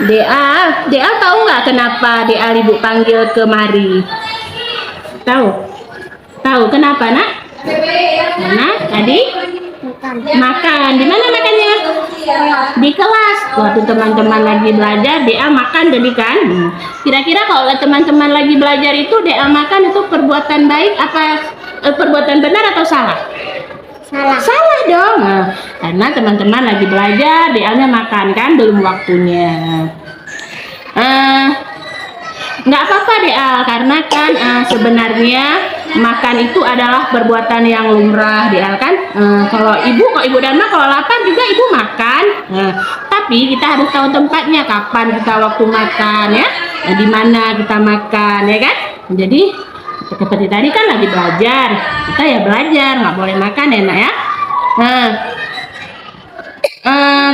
Dea tahu nggak kenapa Dea ibu panggil kemari? Tahu? Tahu kenapa nak? Karena tadi makan. Di mana makannya? Di kelas. Waktu teman-teman lagi belajar, Dea makan jadi kan. Kira-kira kalau teman-teman lagi belajar itu Dea makan itu perbuatan baik apa perbuatan benar atau salah? Salah dong. Nah, karena teman-teman lagi belajar, Dea-nya makan kan belum waktunya. Nggak apa-apa Dea, karena kan sebenarnya makan itu adalah perbuatan yang lumrah Dea kan. Kalau ibu Dharma kalau lapar juga ibu makan. Tapi kita harus tahu tempatnya, kapan kita waktu makan ya, di mana kita makan ya kan. Jadi seperti tadi kan lagi belajar, kita ya belajar, nggak boleh makan ya nak ya.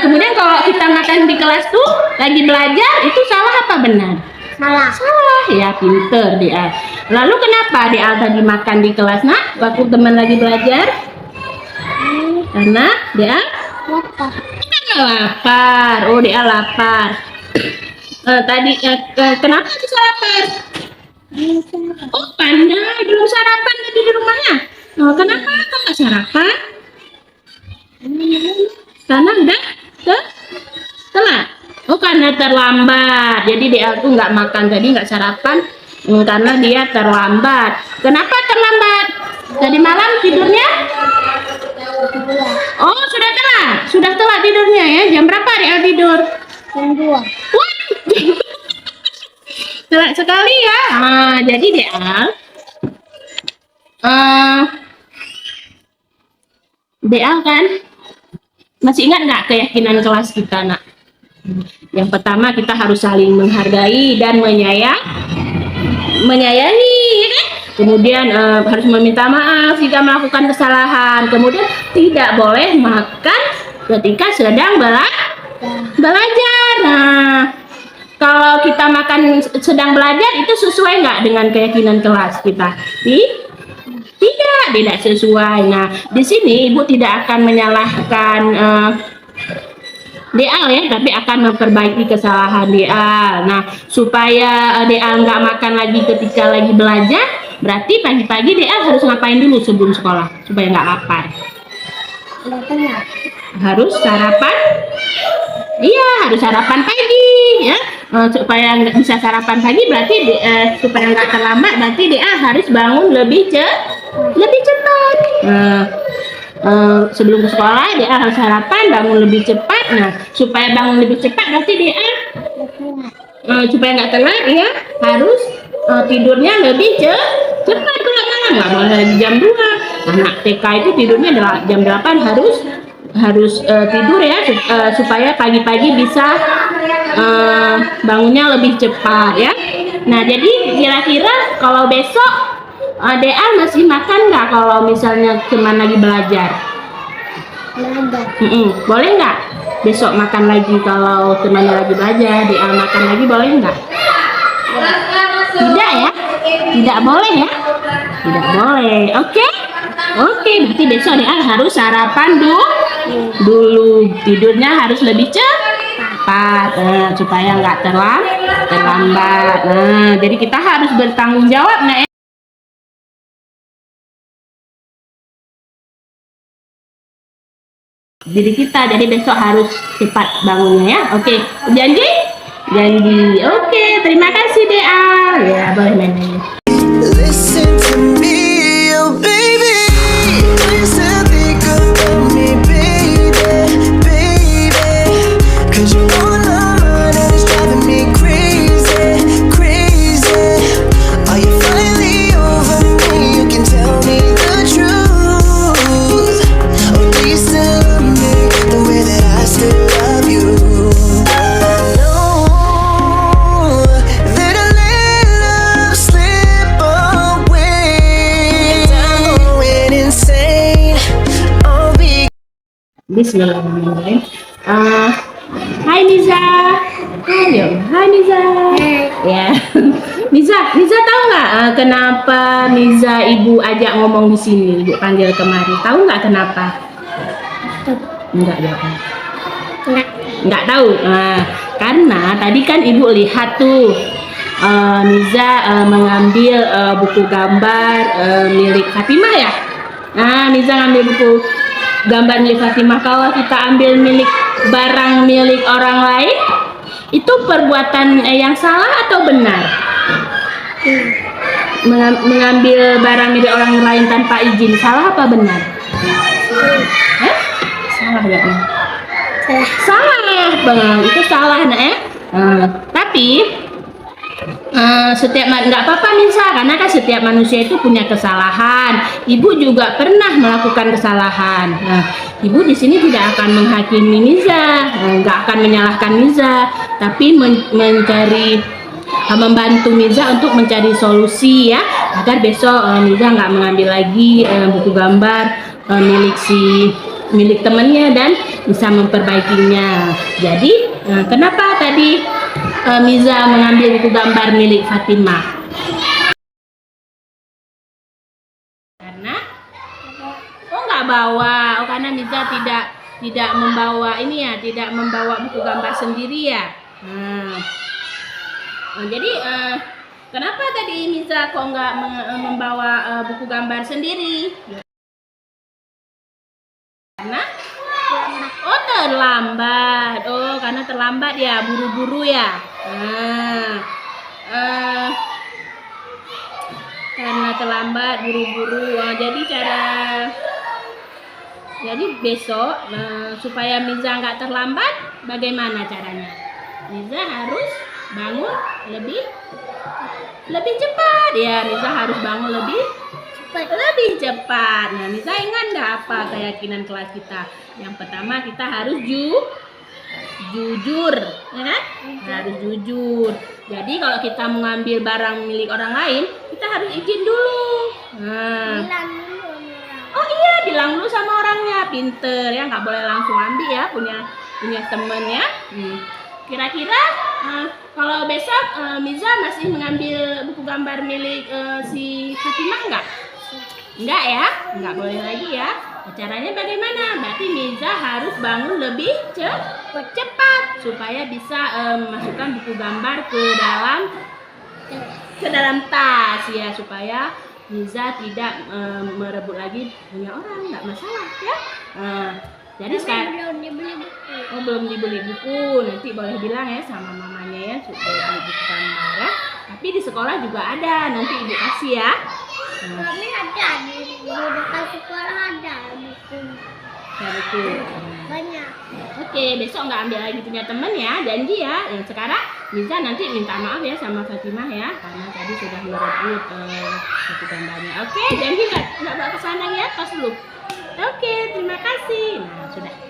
Kemudian kalau kita makan di kelas tuh lagi belajar, itu salah apa benar? Salah ya, pinter Dea. Lalu kenapa Dea tadi makan di kelas nak waktu teman lagi belajar? Karena Dea lapar. Oh Dea lapar. Kenapa bisa lapar? Oh pandai, belum sarapan tadi di rumahnya. Kenapa kok nggak sarapan? Karena udah telat. Oh karena terlambat. Jadi Dea tuh nggak makan tadi, nggak sarapan karena dia terlambat. Kenapa terlambat? Tadi malam tidurnya? Oh sudah telat tidurnya ya. Jam berapa Dea tidur? Jam 2. Waduh. Telat sekali ya. Jadi Dea kan masih ingat nggak keyakinan kelas kita nak? Yang pertama kita harus saling menghargai dan menyayangi ya kan? Kemudian harus meminta maaf jika melakukan kesalahan. Kemudian tidak boleh makan ketika sedang belajar. Nah, kalau kita makan sedang belajar itu sesuai nggak dengan keyakinan kelas kita? Tidak sesuai. Nah, di sini ibu tidak akan menyalahkan Dea ya, tapi akan memperbaiki kesalahan Dea. Nah, supaya Dea nggak makan lagi ketika lagi belajar, berarti pagi-pagi Dea harus ngapain dulu sebelum sekolah supaya nggak lapar? Harus sarapan. Iya, harus sarapan pagi ya. Supaya nggak bisa sarapan pagi berarti supaya nggak terlambat berarti Dea harus bangun lebih cepat. Sebelum ke sekolah Dea harus sarapan, bangun lebih cepat. Nah, supaya bangun lebih cepat berarti Dea supaya nggak telat ya harus tidurnya lebih cepat kalau malam, nggak boleh lagi jam 2. Anak TK itu tidurnya jam 8 harus tidur ya supaya pagi-pagi bisa bangunnya lebih cepat ya. Nah, jadi kira-kira kalau besok Dea masih makan nggak kalau misalnya cuman lagi belajar? Boleh nggak besok makan lagi kalau temannya lagi belajar? Dea makan lagi boleh nggak? Tidak ya? Tidak boleh ya? Tidak boleh. Oke, berarti besok Dea harus sarapan dulu. Tidurnya harus lebih cepat supaya nggak terlambat. Jadi kita harus bertanggung jawab nah. Jadi besok harus cepat bangunnya ya. Oke, janji? Oke, terima kasih Dea. Ya, boleh main. Listen to me, oh baby. Listen, think about me, baby. 'Cause you're on my mind and it's driving me crazy. Are you finally over me? You can tell me the truth. Or do you still love me the way that I still love you? I know that I let love slip away, and I'm going insane. Bismillahirrahmanirrahim. Hai Niza. Hai Niza. Ya. Niza tahu nggak kenapa Niza ibu ajak ngomong di sini, ibu panggil kemari? Tahu nggak kenapa? Enggak tahu. Karena tadi kan ibu lihat tuh Niza mengambil buku gambar milik Fatimah ya. Nah, Niza ngambil buku gambar milik Fatimah. Kalau kita ambil barang milik orang lain, itu perbuatan yang salah atau benar? Mengambil barang milik orang lain tanpa izin, salah apa benar? Salah ya, salah bang, itu salah nak ya. Tapi nggak apa-apa Nisa, karena kan setiap manusia itu punya kesalahan. Ibu juga pernah melakukan kesalahan. Nah, ibu di sini tidak akan menghakimi Niza, nggak akan menyalahkan Niza, tapi membantu Niza untuk mencari solusi ya, agar besok Niza nggak mengambil lagi buku gambar milik temannya dan bisa memperbaikinya. Jadi kenapa tadi Niza mengambil buku gambar milik Fatimah? Karena nggak bawa, karena Niza tidak membawa tidak membawa buku gambar sendiri ya. Jadi kenapa tadi Niza kok nggak membawa buku gambar sendiri? Karena terlambat. Karena terlambat ya, buru-buru ya. Karena terlambat, buru-buru. Jadi besok supaya Niza nggak terlambat, bagaimana caranya? Niza harus bangun lebih cepat ya. Niza harus bangun lebih cepat. Nah, Niza ingat nggak apa keyakinan kelas kita? Yang pertama, kita harus jujur, ya kan? Harus jujur. Jadi kalau kita mengambil barang milik orang lain, kita harus izin dulu. Oh iya, bilang dulu sama orangnya. Pinter ya, nggak boleh langsung ambil ya, punya temen ya. Kira-kira kalau besok Niza masih mengambil buku gambar milik si Fatimah enggak? Enggak ya? Enggak boleh lagi ya. Caranya bagaimana? Berarti Niza harus bangun lebih cepat supaya bisa memasukkan buku gambar ke dalam tas ya, supaya Niza tidak merebut lagi punya orang, enggak masalah ya. Jadi sekarang belum dibeli buku, nanti boleh bilang ya sama mamanya ya, sudah beli buku gambar ya. Tapi di sekolah juga ada, nanti ibu kasih ya. Kami ada di dekat sekolah ada buku. Banyak. Oke, besok nggak ambil lagi punya teman ya, janji ya. Yang sekarang Niza nanti minta maaf ya sama Fatimah ya, karena tadi sudah merebut buku gambarnya. Oke, janji nggak bawa ke sana ya, tos dulu. Oke, terima kasih. Nah, sudah.